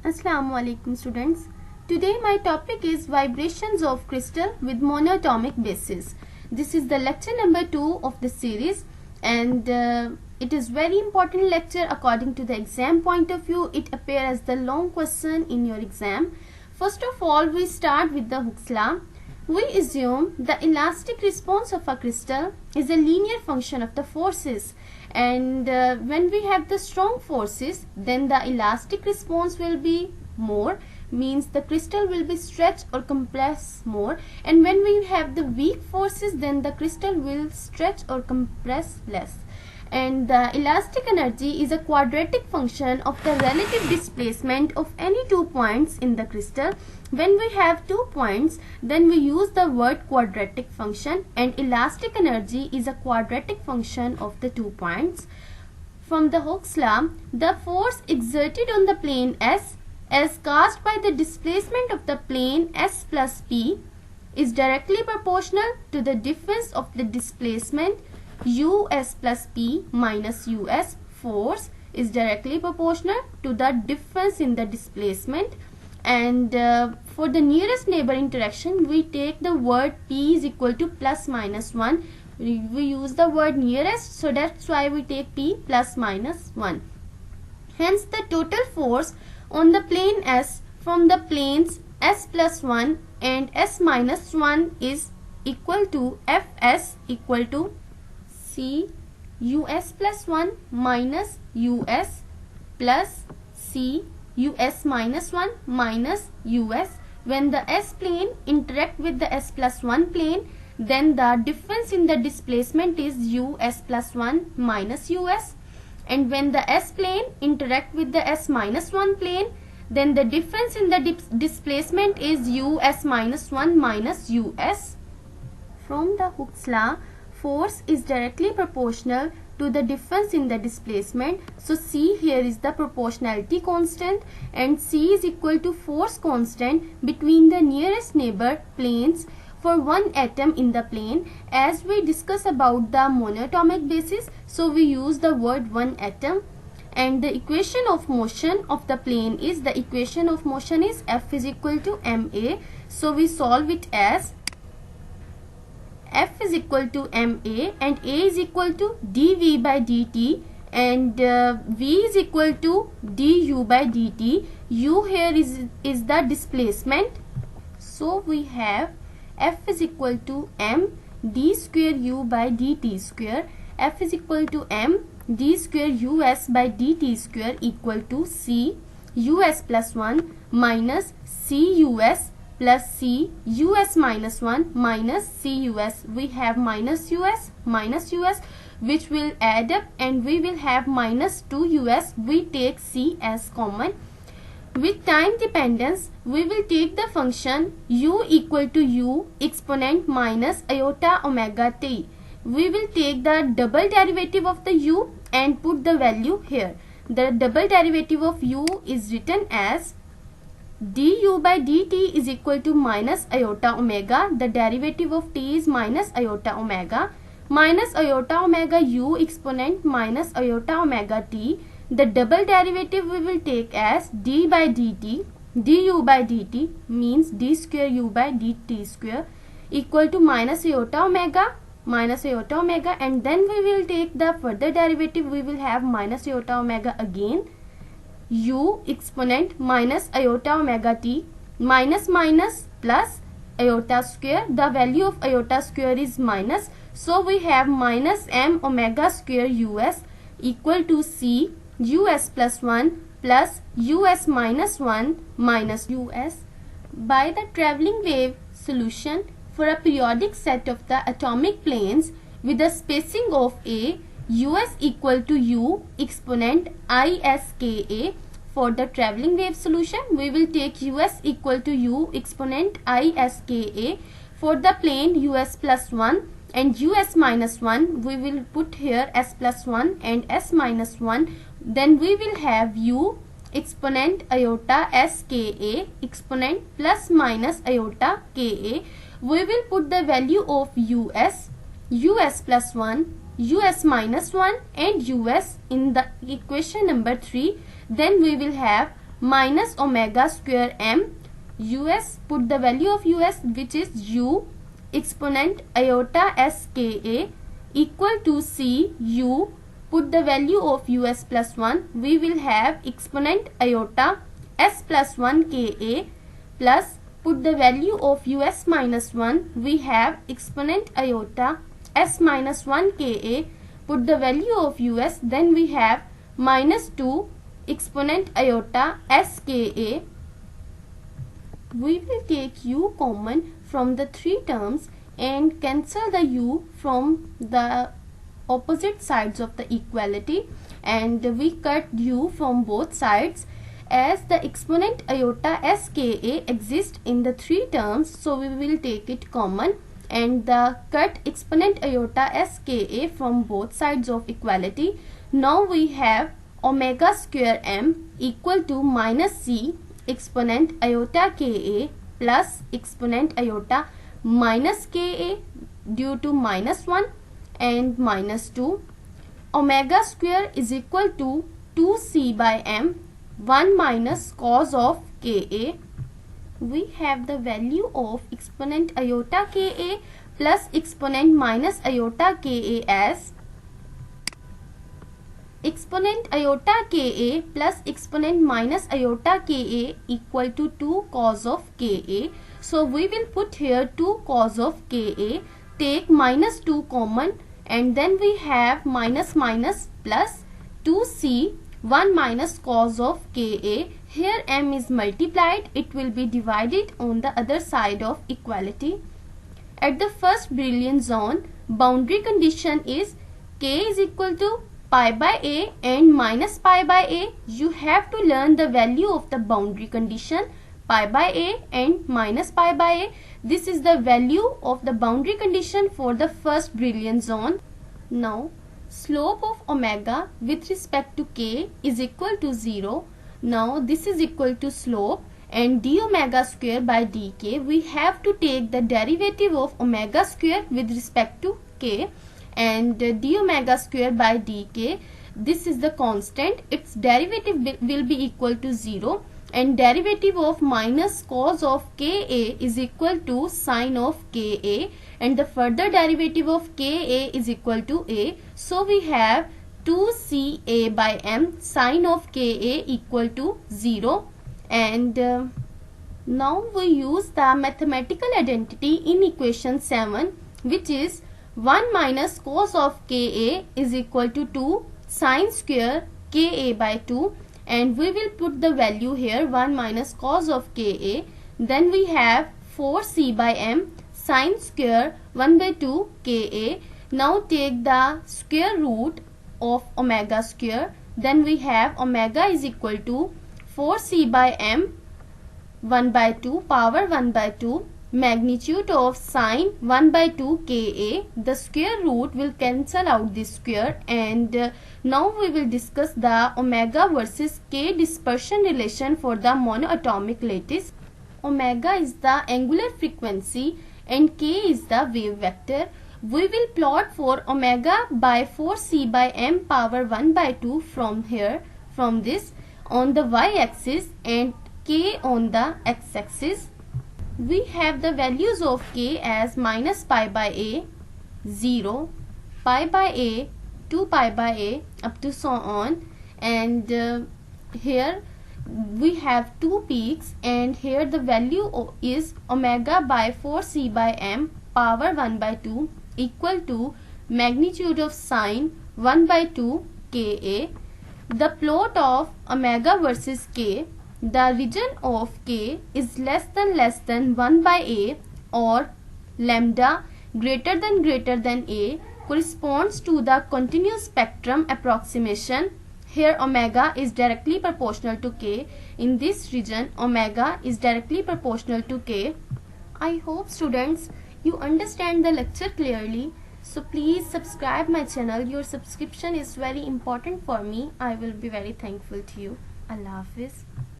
Assalamu alaikum students. Today my topic is vibrations of crystal with monatomic basis. This is the lecture number 2 of the series, and it is very important lecture according to the exam point of view. It appears as the long question in your exam. First of all, we start with the Hooke's law. We assume the elastic response of a crystal is a linear function of the forces, and when we have the strong forces, then the elastic response will be more, means the crystal will be stretched or compress more, and when we have the weak forces, then the crystal will stretch or compress less. And the elastic energy is a quadratic function of the relative displacement of any 2 points in the crystal. When we have 2 points, then we use the word quadratic function, and elastic energy is a quadratic function of the 2 points. From the Hooke's law, the force exerted on the plane S as caused by the displacement of the plane S plus P is directly proportional to the difference of the displacement US plus P minus US. Force is directly proportional to the difference in the displacement. And for the nearest neighbor interaction, we take the word P is equal to plus minus 1. We use the word nearest, so that's why we take P plus minus 1. Hence the total force on the plane S from the planes S plus 1 and S minus 1 is equal to Fs equal to C US plus 1 minus US plus C US minus 1 minus US. When the S plane interact with the S plus 1 plane, then the difference in the displacement is US plus 1 minus US. And when the S plane interact with the S minus 1 plane, then the difference in the displacement is US minus 1 minus US. From the Hooke's law, force is directly proportional to the difference in the displacement. So C here is the proportionality constant, and C is equal to force constant between the nearest neighbor planes for one atom in the plane. As we discuss about the monatomic basis, so we use the word one atom. And the equation of motion of the plane is, the equation of motion is F is equal to ma. So we solve it as F is equal to ma and A is equal to dV by dt, and V is equal to du by dt. U here is the displacement. So we have F is equal to m d square u by dt square. F is equal to m d square us by dt square equal to C us plus 1 minus C us plus C US minus 1 minus C US. We have minus US which will add up, and we will have minus 2 US. We take C as common. With time dependence, we will take the function u equal to u exponent minus iota omega t. We will take the double derivative of the u and put the value here. The double derivative of u is written as du by dt is equal to minus iota omega. The derivative of t is minus iota omega u exponent minus iota omega t. The double derivative we will take as d by dt, du by dt means d square u by dt square equal to minus iota omega, and then we will take the further derivative. We will have minus iota omega again, u exponent minus iota omega t minus plus iota square. The value of iota square is minus, so we have minus m omega square us equal to C us plus 1 plus us minus 1 minus us. By the travelling wave solution for a periodic set of the atomic planes with a spacing of a, us equal to u exponent iska. For the travelling wave solution, we will take us equal to u exponent iska. For the plane us plus 1 and us minus 1, we will put here s plus 1 and s minus 1. Then we will have u exponent iota ska exponent plus minus iota ka. We will put the value of us plus 1, us minus 1 and us in the equation number 3. Then we will have minus omega square m us, put the value of us which is u exponent iota ska equal to c u, put the value of us plus 1, we will have exponent iota s plus 1 ka plus put the value of us minus 1, we have exponent iota s minus 1 ka, put the value of us, then we have minus 2 exponent iota s ka. We will take u common from the three terms and cancel the u from the opposite sides of the equality, and we cut u from both sides. As the exponent iota ska exists in the three terms, so we will take it common, and the cut exponent iota ska from both sides of equality. Now we have omega square m equal to minus c exponent iota ka plus exponent iota minus ka due to minus 1 and minus 2. Omega square is equal to 2c by m, 1 minus cos of ka. We have the value of exponent iota ka plus exponent minus iota ka as exponent iota ka plus exponent minus iota ka equal to 2 cos of ka. So we will put here 2 cos of ka, take minus 2 common, and then we have minus minus plus 2c 1 minus cos of ka. Here m is multiplied, it will be divided on the other side of equality. At the first Brillouin zone, boundary condition is k is equal to pi by a and minus pi by a. You have to learn the value of the boundary condition pi by a and minus pi by a. This is the value of the boundary condition for the first Brillouin zone. Now slope of omega with respect to k is equal to 0. Now this is equal to slope, and d omega square by dk, we have to take the derivative of omega square with respect to k, and d omega square by dk, this is the constant, its derivative will be equal to 0, and derivative of minus cos of ka is equal to sine of ka, and the further derivative of ka is equal to a. So we have 2ca by m sine of ka equal to 0, and now we use the mathematical identity in equation 7, which is 1 minus cos of ka is equal to 2 sine square ka by 2, and we will put the value here 1 minus cos of ka, then we have 4c by m sine square 1 by 2 ka. Now take the square root of omega square, then we have omega is equal to 4c by m 1 by 2 power 1 by 2 magnitude of sine 1 by 2 ka. The square root will cancel out this square, and now we will discuss the omega versus k dispersion relation for the monoatomic lattice. Omega is the angular frequency and k is the wave vector. We will plot for omega by 4c by m power 1 by 2 from here, from this on the y-axis, and k on the x-axis. We have the values of k as minus pi by a, 0, pi by a, 2 pi by a, up to so on, and here we have two peaks, and here the value is omega by 4c by m power 1 by 2 equal to magnitude of sine 1 by 2 ka. The plot of omega versus k, the region of k is less than 1 by a or lambda greater than a corresponds to the continuous spectrum approximation. Here omega is directly proportional to k. In this region omega is directly proportional to k. I hope students you understand the lecture clearly. So please subscribe my channel. Your subscription is very important for me. I will be very thankful to you. Allah Hafiz.